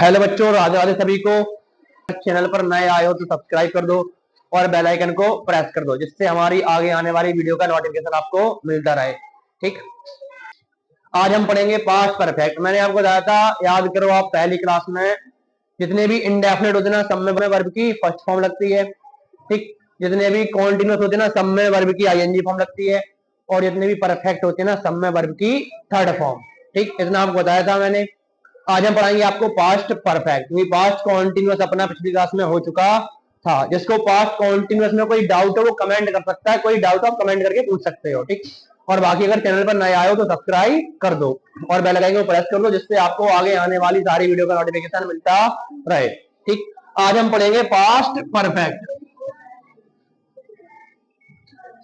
Hello बच्चों, राधे राधे सभी को। चैनल पर नए आए हो तो सब्सक्राइब कर दो और बेल आइकन को प्रेस कर दो, जिससे हमारी आगे आने वाली वीडियो का नोटिफिकेशन आपको मिलता रहे। ठीक, आज हम पढ़ेंगे पास्ट परफेक्ट। मैंने आपको बताया था, याद करो आप पहली क्लास में, जितने भी इंडेफिनिट होते ना, सब में वर्ब की फर्स्ट फॉर्म लगती है। ठीक, जितने भी कॉन्टिन्यूस होते ना, सब में वर्ब की आईएनजी फॉर्म लगती है, और जितने भी परफेक्ट होते ना, सब में वर्ब की थर्ड फॉर्म। ठीक, इतना आपको बताया था मैंने। आज हम पढ़ाएंगे आपको पास्ट परफेक्ट। पास्ट कॉन्टिन्यूअस अपना पिछली क्लास में हो चुका था। जिसको पास्ट कॉन्टिन्यूअस में कोई डाउट हो वो कमेंट कर सकता है, कोई डाउट आप कमेंट करके पूछ सकते हो। ठीक, और बाकी अगर चैनल पर नए आए हो तो सब्सक्राइब कर दो और बेल आइकन को प्रेस कर दो, जिससे आपको आगे आने वाली सारी वीडियो का नोटिफिकेशन मिलता रहे। ठीक, आज हम पढ़ेंगे past perfect.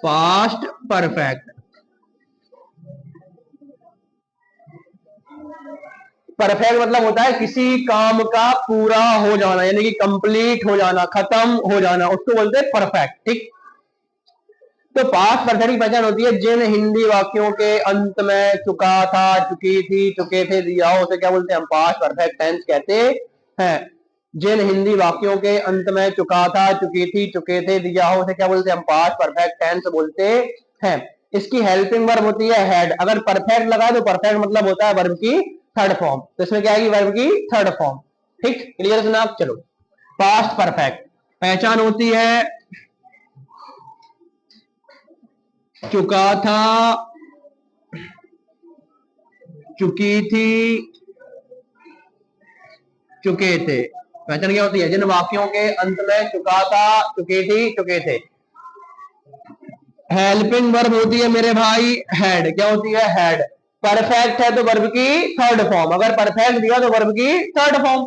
Past perfect, perfect मतलब होता है किसी काम का पूरा हो जाना, यानी कि कंप्लीट हो जाना, खत्म हो जाना, उसको बोलते हैं परफेक्ट। ठीक, तो पास्ट परफेक्ट की पहचान होती है जिन हिंदी वाक्यों के अंत में चुका था, चुकी थी, चुके थे दिया हो, उसे क्या बोलते हैं हम? पास्ट परफेक्ट टेंस कहते हैं। जिन हिंदी वाक्यों के अंत में चुका था, चुकी थी, चुके थे दिया हो, उसे क्या बोलते हैं हम? पास्ट परफेक्ट टेंस बोलते हैं। इसकी हेल्पिंग वर्ब होती है हैड। अगर परफेक्ट लगा तो परफेक्ट मतलब होता है वर्ब की थर्ड फॉर्म, तो इसमें क्या आएगी? वर्ब की थर्ड फॉर्म। ठीक, क्लियर जनाब? चलो, पास्ट परफेक्ट पहचान होती है चुका था, चुकी थी, चुके थे। पहचान क्या होती है? जिन वाक्यों के अंत में चुका था, चुकी थी, चुके थे। हेल्पिंग वर्ब होती है मेरे भाई हैड। क्या होती है? हैड। परफेक्ट है तो वर्ब की थर्ड फॉर्म, अगर परफेक्ट दिया तो वर्ब की थर्ड फॉर्म।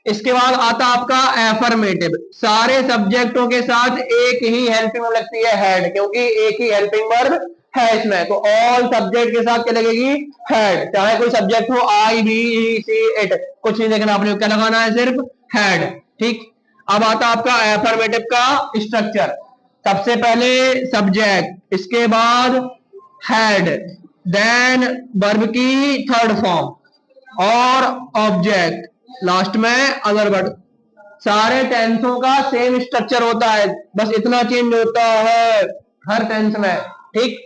इसके बाद आता आपका एफर्मेटिव। सारे सब्जेक्टों के साथ एक ही हेल्पिंग वर्ब लगती है हैड, क्योंकि एक ही हेल्पिंग वर्ब है इसमें, तो ऑल सब्जेक्ट के साथ क्या लगेगी? हैड। चाहे कोई सब्जेक्ट हो, आई, बी, सी, इट, कुछ नहीं देखना आपने, क्या लगाना है? सिर्फ हैड। ठीक, अब आता आपका एफर्मेटिव का स्ट्रक्चर। सबसे पहले सब्जेक्ट, इसके बाद हैड, देन वर्ब की थर्ड फॉर्म और ऑब्जेक्ट, लास्ट में अदर वर्ड। सारे टेंसों का सेम स्ट्रक्चर होता है, बस इतना चेंज होता है हर टेंस में। ठीक,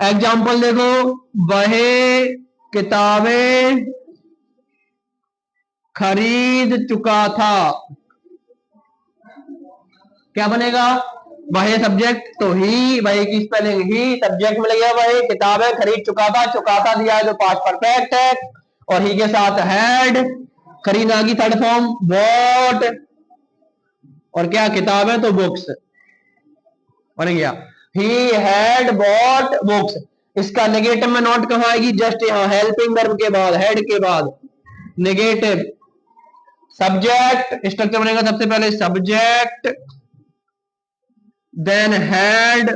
एग्जाम्पल देखो, वहे किताबें खरीद चुका था, क्या बनेगा? वही सब्जेक्ट तो ही, वही की स्पेलिंग ही, सब्जेक्ट में लगेगा वही, किताबें खरीद चुका था, चुका था दिया है जो पास्ट परफेक्ट है, और ही के साथ हैड, खरीदना की थर्ड फॉर्म बॉट, और क्या? किताबें तो बुक्स बन गया, ही हैड बॉट बुक्स। इसका नेगेटिव में नोट कहां आएगी? जस्ट यहां, हेल्पिंग वर्ब के बाद, हेड के बाद नेगेटिव। सब्जेक्ट स्ट्रक्चर बनेगा, सबसे पहले सब्जेक्ट, देन हैड,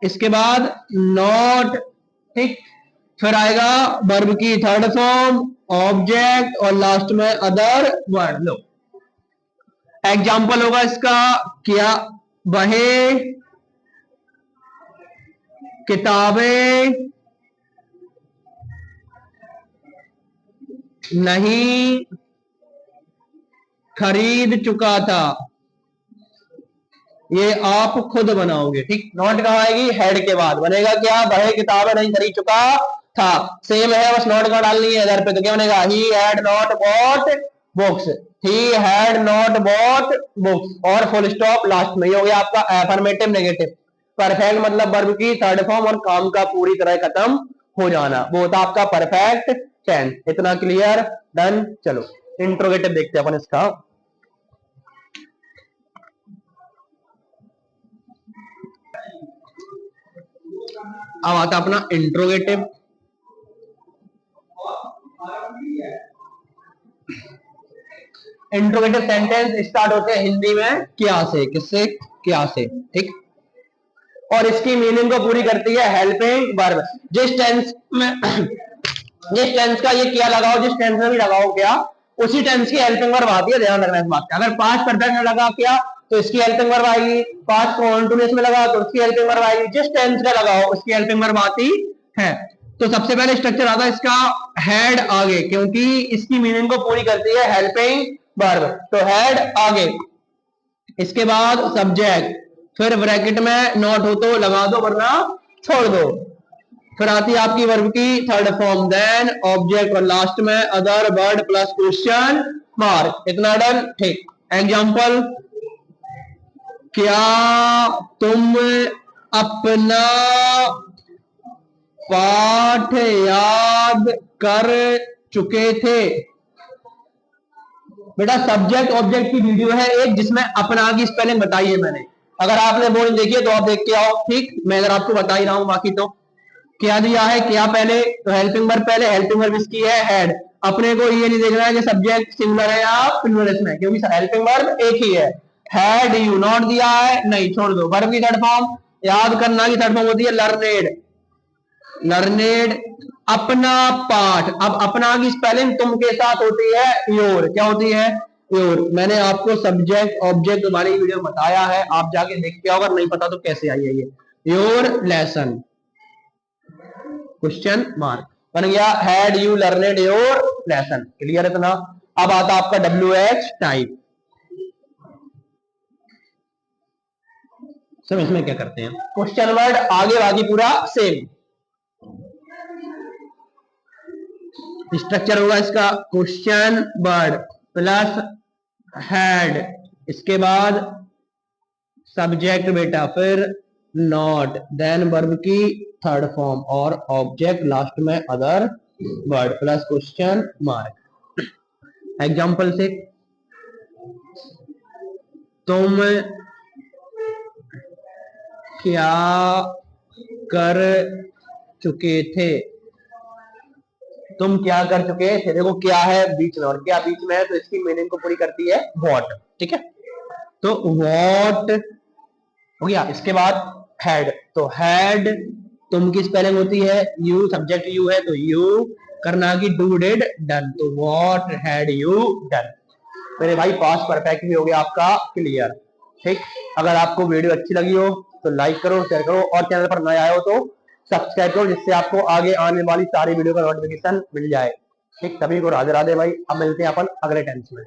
इसके बाद नॉट। ठीक, फिर आएगा वर्ब की थर्ड फॉर्म, ऑब्जेक्ट, और लास्ट में अदर वर्ड। लो, एग्जाम्पल होगा इसका, क्या? वहे किताबें नहीं खरीद चुका था। ये आप खुद बनाओगे। ठीक, नोट कहां आएगी? हेड के बाद। बनेगा क्या? वह किताबें नहीं खरीद चुका था, सेम है, बस नोट का डालनी है इधर पे, तो क्या बनेगा? He had not bought books, he had not bought books, और फुल स्टॉप लास्ट में। ये हो गया आपका एफर्मेटिव नेगेटिव। परफेक्ट मतलब वर्ब की थर्ड फॉर्म और काम का पूरी तरह खत्म हो जाना, वो होता आपका परफेक्ट टेंस। इतना क्लियर? डन। चलो, इंट्रोगेटिव देखते हैं अपन इसका। अब आता अपना इंट्रोगेटिव। इंट्रोगेटिव सेंटेंस स्टार्ट होते हैं हिंदी में क्या से? किससे? क्या से। ठीक, और इसकी मीनिंग को पूरी करती है हेल्पिंग वर्ब। जिस टेंस में जिस टेंस का ये क्या लगाओ, जिस टेंस में भी लगाओ क्या, उसी टेंस की हेल्पिंग वर्ब आती है। ध्यान रखना इस बात का। अगर पास्ट परफेक्ट में लगा क्या तो इसकी हेल्पिंग वर्ब आएगी, पास्ट कॉन्टिन्यूअस में लगा तो उसकी हेल्पिंग वर्ब आएगी, जिस टेंस का लगाओ उसकी हेल्पिंग वर्ब आती है। तो सबसे पहले स्ट्रक्चर आता है इसका हेड आगे, क्योंकि इसकी मीनिंग को पूरी करती है हेल्पिंग वर्ब, तो हेड आगे, इसके बाद सब्जेक्ट, फिर ब्रैकेट में नॉट हो तो लगा दो वरना छोड़ दो, फिर आती है आपकी वर्ब की थर्ड फॉर्म, देन ऑब्जेक्ट और लास्ट में other word plus question mark. इतना डन, ठीक। एग्जाम्पल, क्या तुम अपना पाठ याद कर चुके थे? बेटा सब्जेक्ट ऑब्जेक्ट की वीडियो है एक, जिसमें अपना की स्पेलिंग बताई है मैंने, अगर आपने वो नहीं देखी है तो आप देख के आओ, ठीक। मैं अगर आपको बता ही रहा हूं, बाकी तो क्या दिया है, क्या पहले, तो हेल्पिंग वर्ब पहले, हेल्पिंग वर्ब इसकी है हेड। अपने को ये नहीं देखना है कि सब्जेक्ट सिंगुलर है या प्लूरल इसमें, क्योंकि हेल्पिंग वर्ब एक ही है। हैड यू नॉट दिया है, नहीं, छोड़ दो। वर्ब की थर्ड फॉर्म, याद करना की थर्ड फॉर्म होती है लर्नेड, लर्नेड। अपना पाठ, अब अपना की स्पेलिंग तुम के साथ होती है योर, क्या होती है, योर। मैंने आपको सब्जेक्ट ऑब्जेक्ट वाली वीडियो बताया है, आप जाके देख के आओ, अगर नहीं पता तो कैसे आई है ये। योर लेसन क्वेश्चन मार्क बन गया, had you learned your lesson, clear है इतना। अब आता आपका WH टाइप। सब इसमें क्या करते हैं, क्वेश्चन वर्ड आगे बाकी पूरा सेम स्ट्रक्चर होगा इसका, क्वेश्चन वर्ड प्लस हेड, इसके बाद सब्जेक्ट बेटा, फिर नॉट, देन वर्ब की थर्ड फॉर्म और ऑब्जेक्ट लास्ट में other word plus question mark. Example से, तुम क्या कर चुके थे? तुम क्या कर चुके थे, देखो क्या है बीच में और क्या बीच में है, तो इसकी मीनिंग को पूरी करती है व्हाट, ठीक है। तो व्हाट हो गया, इसके बाद हैड, तो हैड तुम की स्पेलिंग होती है यू, सब्जेक्ट यू है तो यू, करना की डू डिड डन, तो व्हाट हैड यू डन। मेरे भाई पास्ट परफेक्ट भी हो गया आपका क्लियर, ठीक। अगर आपको वीडियो अच्छी लगी हो तो लाइक करो, शेयर करो, और चैनल पर नए आए हो तो सब्सक्राइब करो, जिससे आपको आगे आने वाली सारी वीडियो का नोटिफिकेशन मिल जाए, ठीक। सभी को राधे राधे भाई, अब मिलते हैं अपन अगले टेंस में।